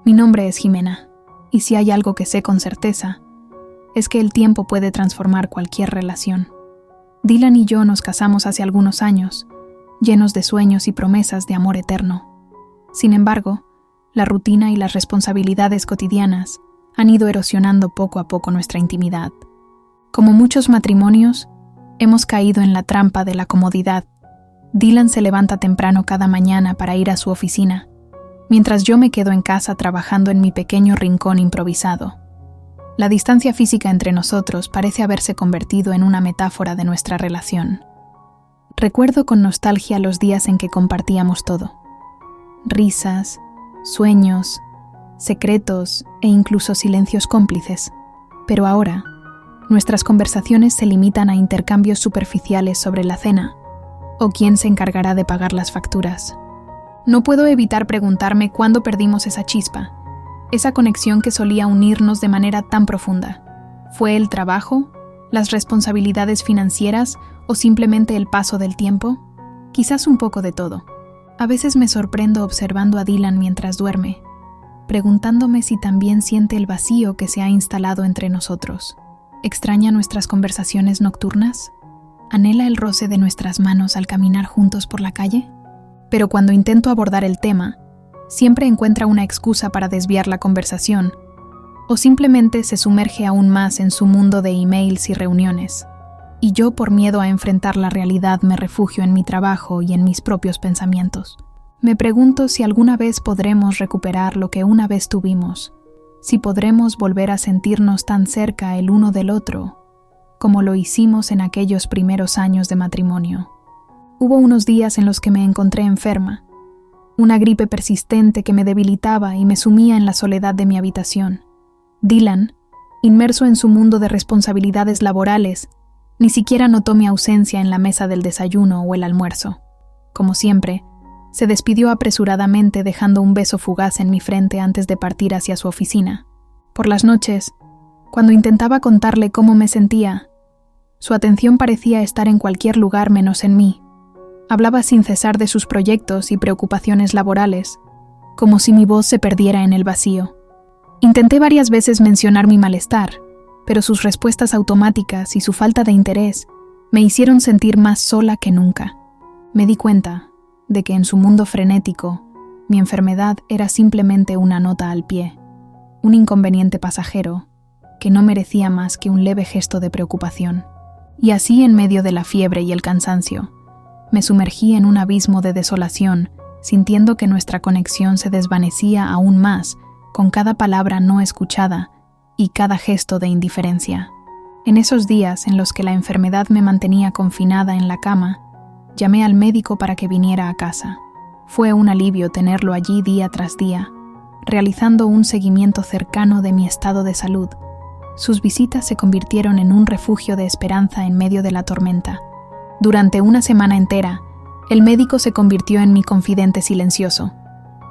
Mi nombre es Jimena, y si hay algo que sé con certeza, es que el tiempo puede transformar cualquier relación. Dylan y yo nos casamos hace algunos años, llenos de sueños y promesas de amor eterno. Sin embargo, la rutina y las responsabilidades cotidianas han ido erosionando poco a poco nuestra intimidad. Como muchos matrimonios, hemos caído en la trampa de la comodidad. Dylan se levanta temprano cada mañana para ir a su oficina, mientras yo me quedo en casa trabajando en mi pequeño rincón improvisado. La distancia física entre nosotros parece haberse convertido en una metáfora de nuestra relación. Recuerdo con nostalgia los días en que compartíamos todo. Risas, sueños, secretos e incluso silencios cómplices. Pero ahora, nuestras conversaciones se limitan a intercambios superficiales sobre la cena o quién se encargará de pagar las facturas. No puedo evitar preguntarme cuándo perdimos esa chispa, esa conexión que solía unirnos de manera tan profunda. ¿Fue el trabajo, las responsabilidades financieras o simplemente el paso del tiempo? Quizás un poco de todo. A veces me sorprendo observando a Dylan mientras duerme, preguntándome si también siente el vacío que se ha instalado entre nosotros. ¿Extraña nuestras conversaciones nocturnas? ¿Anhela el roce de nuestras manos al caminar juntos por la calle? Pero cuando intento abordar el tema, siempre encuentra una excusa para desviar la conversación, o simplemente se sumerge aún más en su mundo de emails y reuniones. Y yo, por miedo a enfrentar la realidad, me refugio en mi trabajo y en mis propios pensamientos. Me pregunto si alguna vez podremos recuperar lo que una vez tuvimos, si podremos volver a sentirnos tan cerca el uno del otro, como lo hicimos en aquellos primeros años de matrimonio. Hubo unos días en los que me encontré enferma, una gripe persistente que me debilitaba y me sumía en la soledad de mi habitación. Dylan, inmerso en su mundo de responsabilidades laborales, ni siquiera notó mi ausencia en la mesa del desayuno o el almuerzo. Como siempre, se despidió apresuradamente dejando un beso fugaz en mi frente antes de partir hacia su oficina. Por las noches, cuando intentaba contarle cómo me sentía, su atención parecía estar en cualquier lugar menos en mí. Hablaba sin cesar de sus proyectos y preocupaciones laborales, como si mi voz se perdiera en el vacío. Intenté varias veces mencionar mi malestar, pero sus respuestas automáticas y su falta de interés me hicieron sentir más sola que nunca. Me di cuenta de que en su mundo frenético, mi enfermedad era simplemente una nota al pie, un inconveniente pasajero que no merecía más que un leve gesto de preocupación. Y así, en medio de la fiebre y el cansancio, me sumergí en un abismo de desolación, sintiendo que nuestra conexión se desvanecía aún más con cada palabra no escuchada y cada gesto de indiferencia. En esos días en los que la enfermedad me mantenía confinada en la cama, llamé al médico para que viniera a casa. Fue un alivio tenerlo allí día tras día, realizando un seguimiento cercano de mi estado de salud. Sus visitas se convirtieron en un refugio de esperanza en medio de la tormenta. Durante una semana entera, el médico se convirtió en mi confidente silencioso,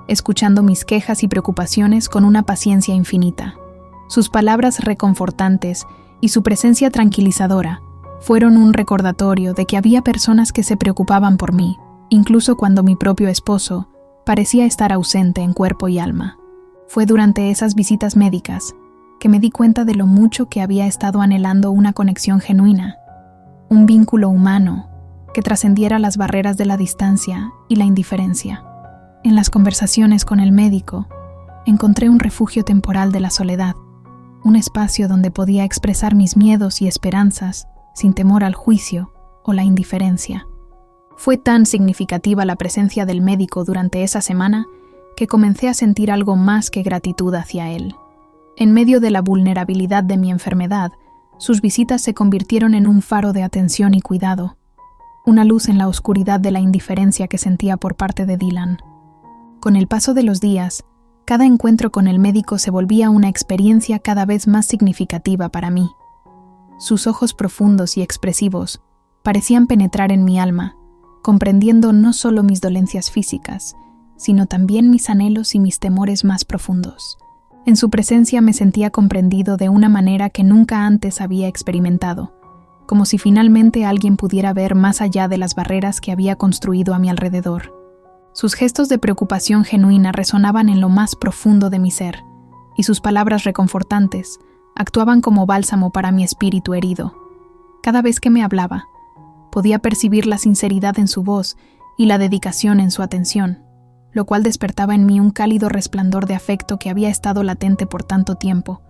escuchando mis quejas y preocupaciones con una paciencia infinita. Sus palabras reconfortantes y su presencia tranquilizadora fueron un recordatorio de que había personas que se preocupaban por mí, incluso cuando mi propio esposo parecía estar ausente en cuerpo y alma. Fue durante esas visitas médicas que me di cuenta de lo mucho que había estado anhelando una conexión genuina, un vínculo humano que trascendiera las barreras de la distancia y la indiferencia. En las conversaciones con el médico, encontré un refugio temporal de la soledad, un espacio donde podía expresar mis miedos y esperanzas sin temor al juicio o la indiferencia. Fue tan significativa la presencia del médico durante esa semana que comencé a sentir algo más que gratitud hacia él. En medio de la vulnerabilidad de mi enfermedad, sus visitas se convirtieron en un faro de atención y cuidado, una luz en la oscuridad de la indiferencia que sentía por parte de Dylan. Con el paso de los días, cada encuentro con el médico se volvía una experiencia cada vez más significativa para mí. Sus ojos profundos y expresivos parecían penetrar en mi alma, comprendiendo no solo mis dolencias físicas, sino también mis anhelos y mis temores más profundos. En su presencia me sentía comprendido de una manera que nunca antes había experimentado, como si finalmente alguien pudiera ver más allá de las barreras que había construido a mi alrededor. Sus gestos de preocupación genuina resonaban en lo más profundo de mi ser, y sus palabras reconfortantes actuaban como bálsamo para mi espíritu herido. Cada vez que me hablaba, podía percibir la sinceridad en su voz y la dedicación en su atención, lo cual despertaba en mí un cálido resplandor de afecto que había estado latente por tanto tiempo,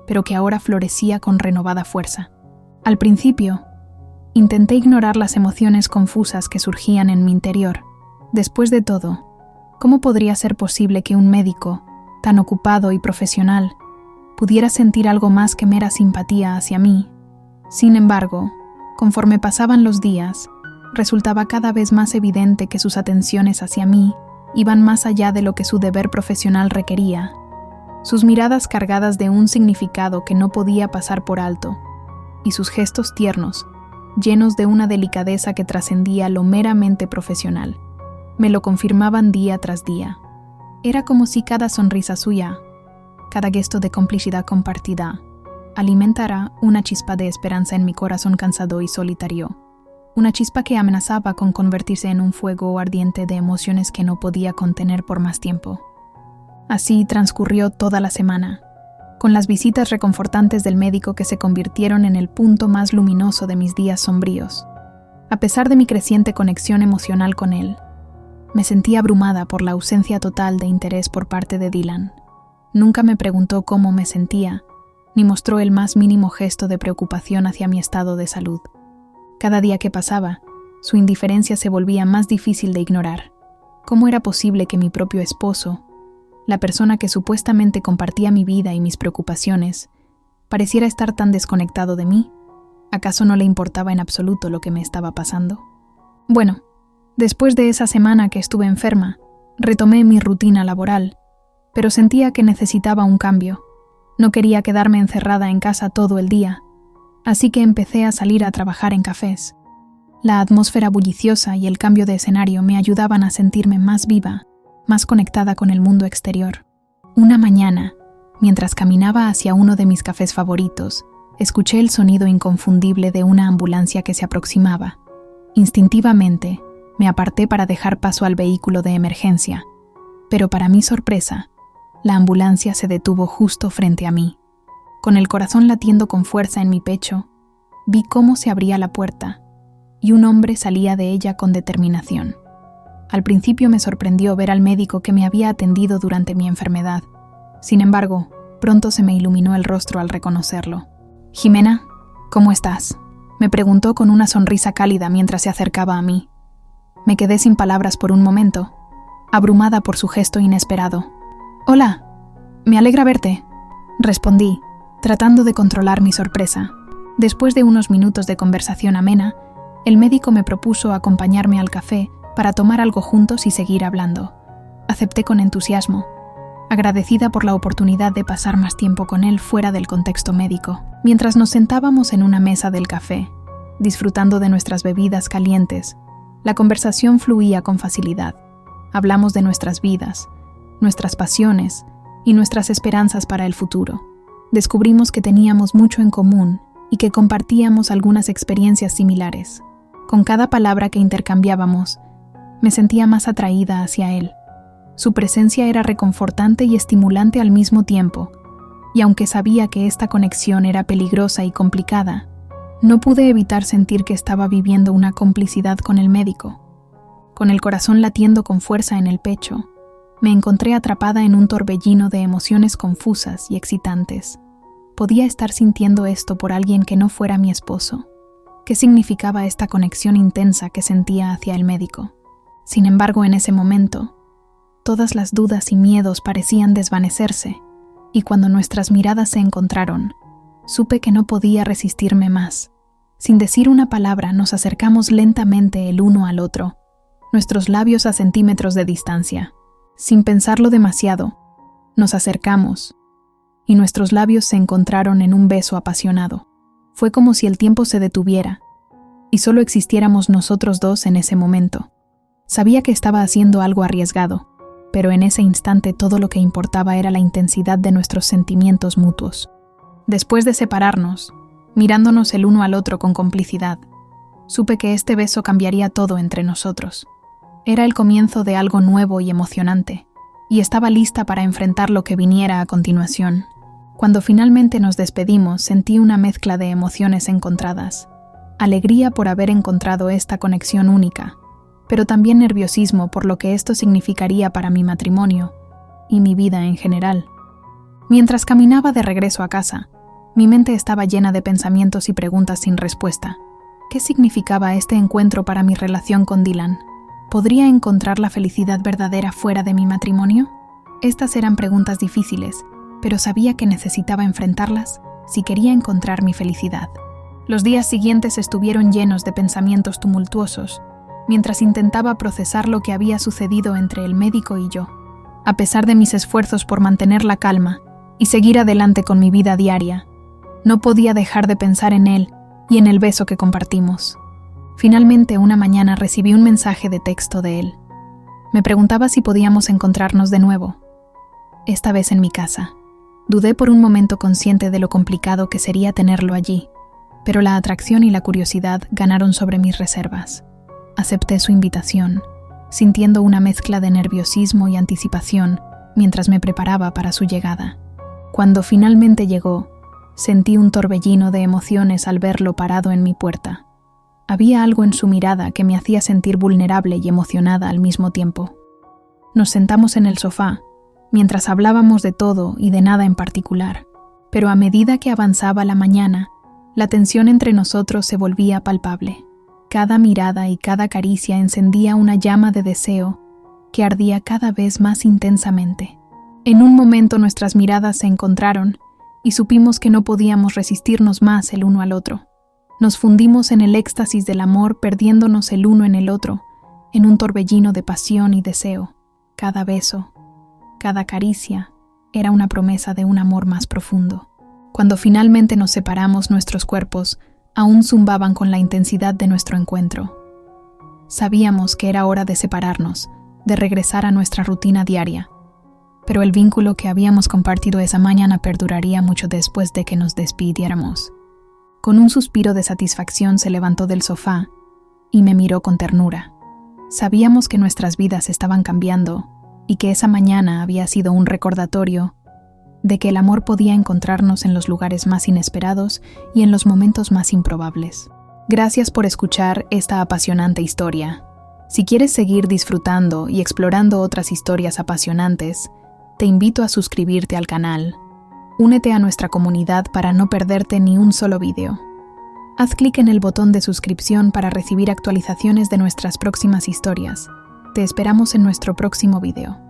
pero que ahora florecía con renovada fuerza. Al principio, intenté ignorar las emociones confusas que surgían en mi interior. Después de todo, ¿cómo podría ser posible que un médico, tan ocupado y profesional, pudiera sentir algo más que mera simpatía hacia mí? Sin embargo, conforme pasaban los días, resultaba cada vez más evidente que sus atenciones hacia mí iban más allá de lo que su deber profesional requería. Sus miradas cargadas de un significado que no podía pasar por alto, y sus gestos tiernos, llenos de una delicadeza que trascendía lo meramente profesional, me lo confirmaban día tras día. Era como si cada sonrisa suya, cada gesto de complicidad compartida, alimentara una chispa de esperanza en mi corazón cansado y solitario. Una chispa que amenazaba con convertirse en un fuego ardiente de emociones que no podía contener por más tiempo. Así transcurrió toda la semana, con las visitas reconfortantes del médico que se convirtieron en el punto más luminoso de mis días sombríos. A pesar de mi creciente conexión emocional con él, me sentí abrumada por la ausencia total de interés por parte de Dylan. Nunca me preguntó cómo me sentía, ni mostró el más mínimo gesto de preocupación hacia mi estado de salud. Cada día que pasaba, su indiferencia se volvía más difícil de ignorar. ¿Cómo era posible que mi propio esposo, la persona que supuestamente compartía mi vida y mis preocupaciones, pareciera estar tan desconectado de mí? ¿Acaso no le importaba en absoluto lo que me estaba pasando? Bueno, después de esa semana que estuve enferma, retomé mi rutina laboral, pero sentía que necesitaba un cambio. No quería quedarme encerrada en casa todo el día, así que empecé a salir a trabajar en cafés. La atmósfera bulliciosa y el cambio de escenario me ayudaban a sentirme más viva, más conectada con el mundo exterior. Una mañana, mientras caminaba hacia uno de mis cafés favoritos, escuché el sonido inconfundible de una ambulancia que se aproximaba. Instintivamente, me aparté para dejar paso al vehículo de emergencia, pero para mi sorpresa, la ambulancia se detuvo justo frente a mí. Con el corazón latiendo con fuerza en mi pecho, vi cómo se abría la puerta y un hombre salía de ella con determinación. Al principio me sorprendió ver al médico que me había atendido durante mi enfermedad. Sin embargo, pronto se me iluminó el rostro al reconocerlo. «Jimena, ¿cómo estás?», me preguntó con una sonrisa cálida mientras se acercaba a mí. Me quedé sin palabras por un momento, abrumada por su gesto inesperado. «Hola, me alegra verte», respondí, tratando de controlar mi sorpresa. Después de unos minutos de conversación amena, el médico me propuso acompañarme al café para tomar algo juntos y seguir hablando. Acepté con entusiasmo, agradecida por la oportunidad de pasar más tiempo con él fuera del contexto médico. Mientras nos sentábamos en una mesa del café, disfrutando de nuestras bebidas calientes, la conversación fluía con facilidad. Hablamos de nuestras vidas, nuestras pasiones y nuestras esperanzas para el futuro. Descubrimos que teníamos mucho en común y que compartíamos algunas experiencias similares. Con cada palabra que intercambiábamos, me sentía más atraída hacia él. Su presencia era reconfortante y estimulante al mismo tiempo, y aunque sabía que esta conexión era peligrosa y complicada, no pude evitar sentir que estaba viviendo una complicidad con el médico. Con el corazón latiendo con fuerza en el pecho, me encontré atrapada en un torbellino de emociones confusas y excitantes. Podía estar sintiendo esto por alguien que no fuera mi esposo. ¿Qué significaba esta conexión intensa que sentía hacia el médico? Sin embargo, en ese momento, todas las dudas y miedos parecían desvanecerse, y cuando nuestras miradas se encontraron, supe que no podía resistirme más. Sin decir una palabra, nos acercamos lentamente el uno al otro, nuestros labios a centímetros de distancia. Sin pensarlo demasiado, nos acercamos, y nuestros labios se encontraron en un beso apasionado. Fue como si el tiempo se detuviera, y solo existiéramos nosotros dos en ese momento. Sabía que estaba haciendo algo arriesgado, pero en ese instante todo lo que importaba era la intensidad de nuestros sentimientos mutuos. Después de separarnos, mirándonos el uno al otro con complicidad, supe que este beso cambiaría todo entre nosotros. Era el comienzo de algo nuevo y emocionante, y estaba lista para enfrentar lo que viniera a continuación. Cuando finalmente nos despedimos, sentí una mezcla de emociones encontradas. Alegría por haber encontrado esta conexión única, pero también nerviosismo por lo que esto significaría para mi matrimonio y mi vida en general. Mientras caminaba de regreso a casa, mi mente estaba llena de pensamientos y preguntas sin respuesta. ¿Qué significaba este encuentro para mi relación con Dylan? ¿Podría encontrar la felicidad verdadera fuera de mi matrimonio? Estas eran preguntas difíciles, pero sabía que necesitaba enfrentarlas si quería encontrar mi felicidad. Los días siguientes estuvieron llenos de pensamientos tumultuosos, mientras intentaba procesar lo que había sucedido entre el médico y yo. A pesar de mis esfuerzos por mantener la calma y seguir adelante con mi vida diaria, no podía dejar de pensar en él y en el beso que compartimos. Finalmente, una mañana recibí un mensaje de texto de él. Me preguntaba si podíamos encontrarnos de nuevo, esta vez en mi casa. Dudé por un momento, consciente de lo complicado que sería tenerlo allí, pero la atracción y la curiosidad ganaron sobre mis reservas. Acepté su invitación, sintiendo una mezcla de nerviosismo y anticipación mientras me preparaba para su llegada. Cuando finalmente llegó, sentí un torbellino de emociones al verlo parado en mi puerta. Había algo en su mirada que me hacía sentir vulnerable y emocionada al mismo tiempo. Nos sentamos en el sofá, mientras hablábamos de todo y de nada en particular, pero a medida que avanzaba la mañana, la tensión entre nosotros se volvía palpable. Cada mirada y cada caricia encendía una llama de deseo que ardía cada vez más intensamente. En un momento nuestras miradas se encontraron y supimos que no podíamos resistirnos más el uno al otro. Nos fundimos en el éxtasis del amor, perdiéndonos el uno en el otro, en un torbellino de pasión y deseo. Cada beso, cada caricia, era una promesa de un amor más profundo. Cuando finalmente nos separamos, nuestros cuerpos aún zumbaban con la intensidad de nuestro encuentro. Sabíamos que era hora de separarnos, de regresar a nuestra rutina diaria, pero el vínculo que habíamos compartido esa mañana perduraría mucho después de que nos despidiéramos. Con un suspiro de satisfacción se levantó del sofá y me miró con ternura. Sabíamos que nuestras vidas estaban cambiando y que esa mañana había sido un recordatorio de que el amor podía encontrarnos en los lugares más inesperados y en los momentos más improbables. Gracias por escuchar esta apasionante historia. Si quieres seguir disfrutando y explorando otras historias apasionantes, te invito a suscribirte al canal. Únete a nuestra comunidad para no perderte ni un solo video. Haz clic en el botón de suscripción para recibir actualizaciones de nuestras próximas historias. Te esperamos en nuestro próximo video.